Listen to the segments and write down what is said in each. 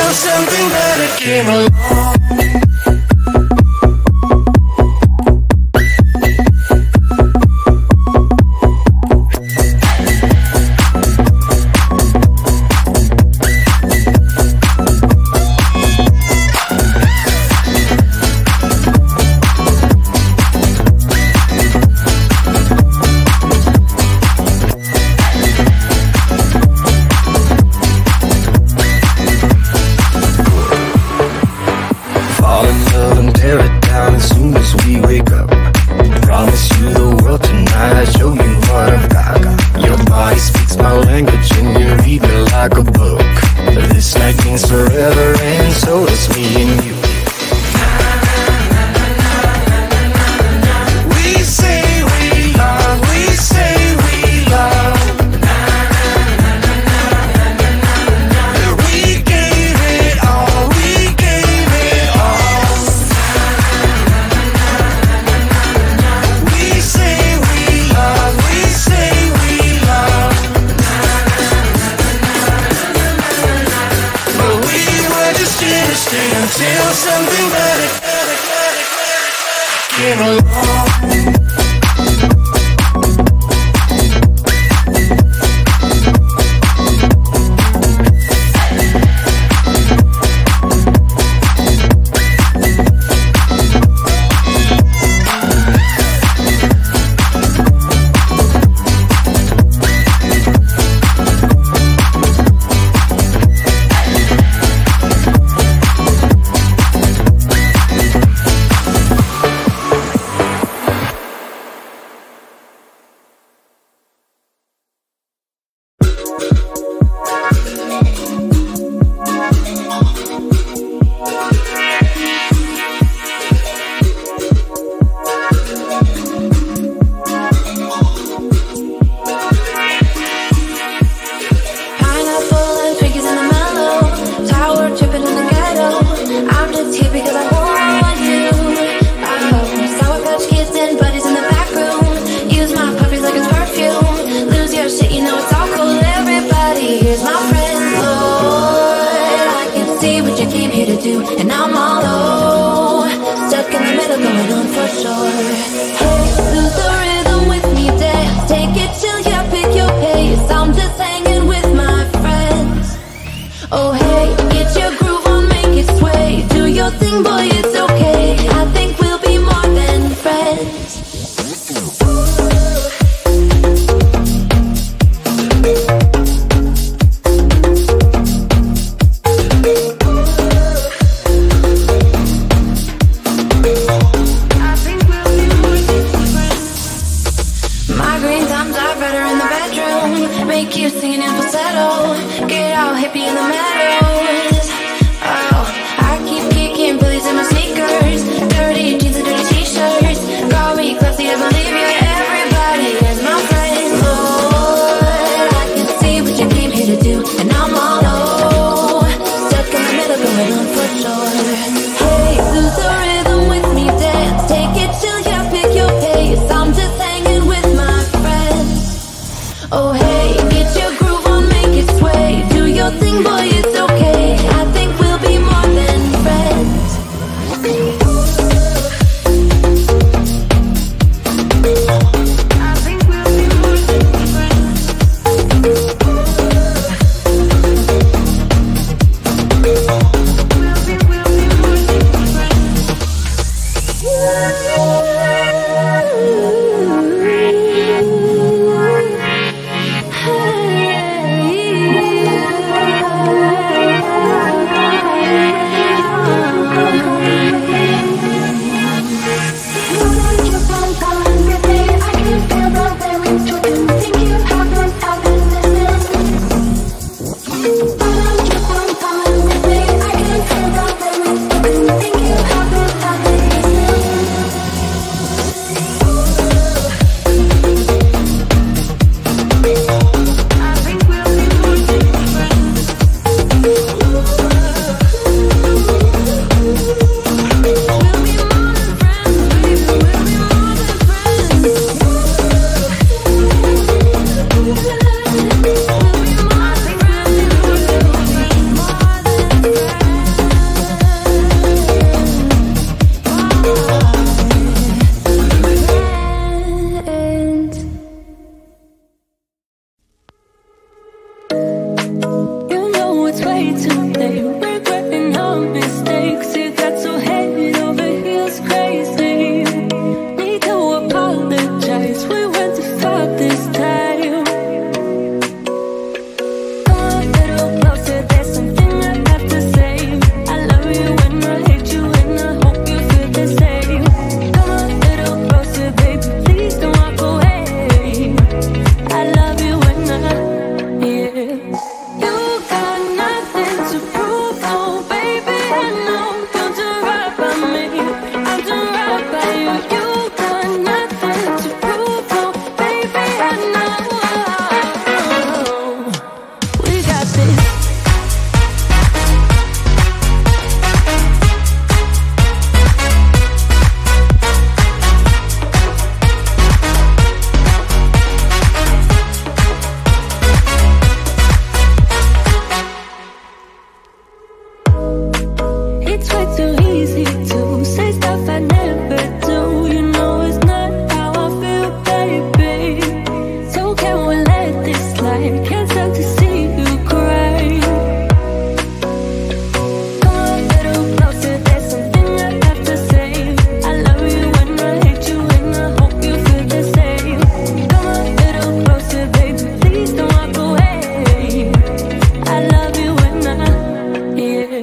until something better came along. Until something better came along.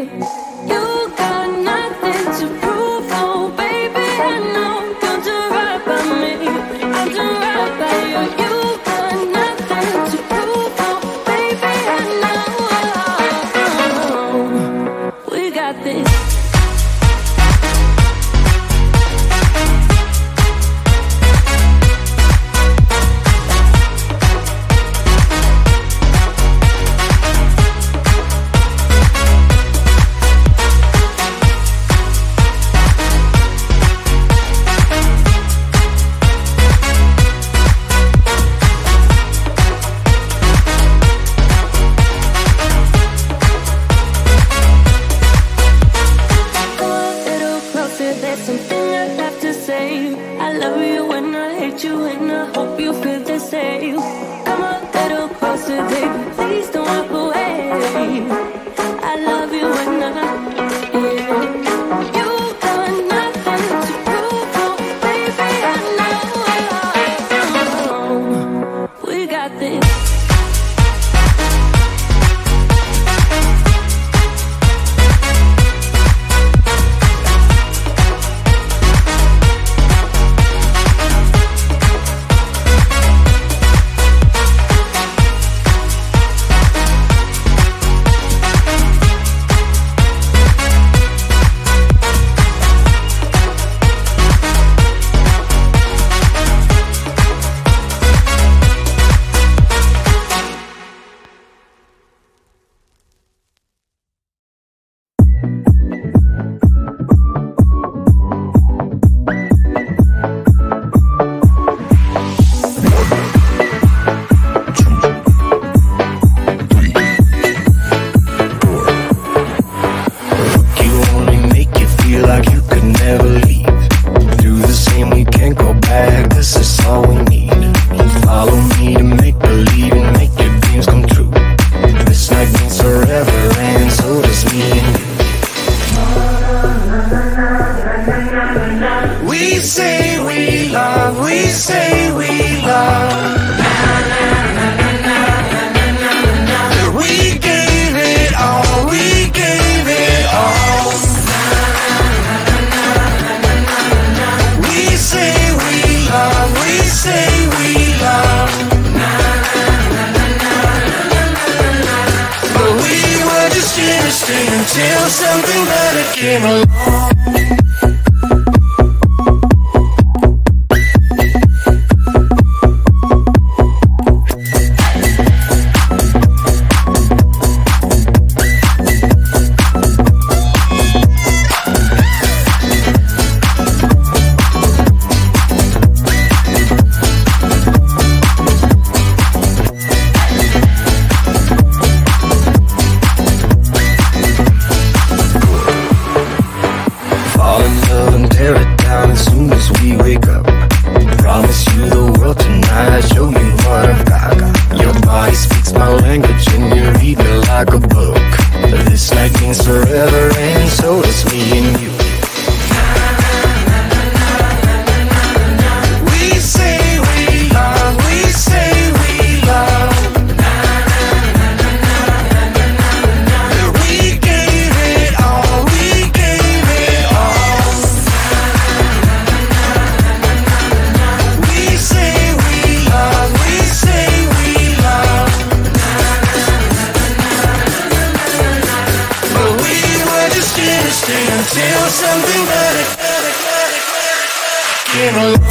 You got nothing to prove, oh baby, I know. Don't do right by me, I'll do right by you. You got nothing to prove, oh baby, I know. We got this. Until something better came along. Until something better came along.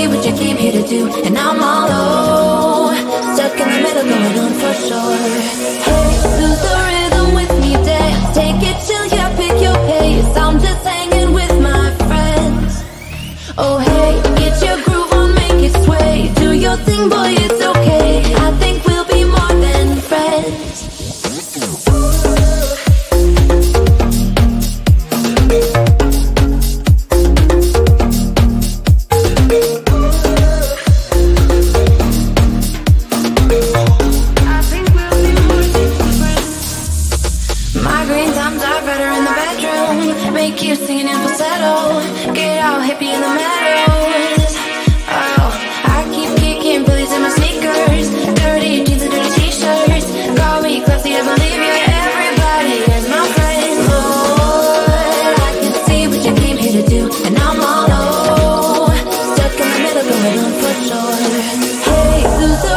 see what you came here to do, and I'm all low, stuck in the middle, going on for sure. Hey, lose the rhythm with me, dance, take it chill, yeah, pick your pace. I'm just hanging with my friends. Oh hey, get your groove on, make it sway. Do your thing, boy, it's okay. I think we'll be more than friends. Make you singing in falsetto. Get out, hippie in the meadows. Oh, I keep kicking pillies in my sneakers. Dirty jeans and dirty t-shirts. Call me classy, I believe you. Everybody is my friend. Lord, I can see what you came here to do, and I'm all low, stuck in the middle, going on for sure. Hey, lose the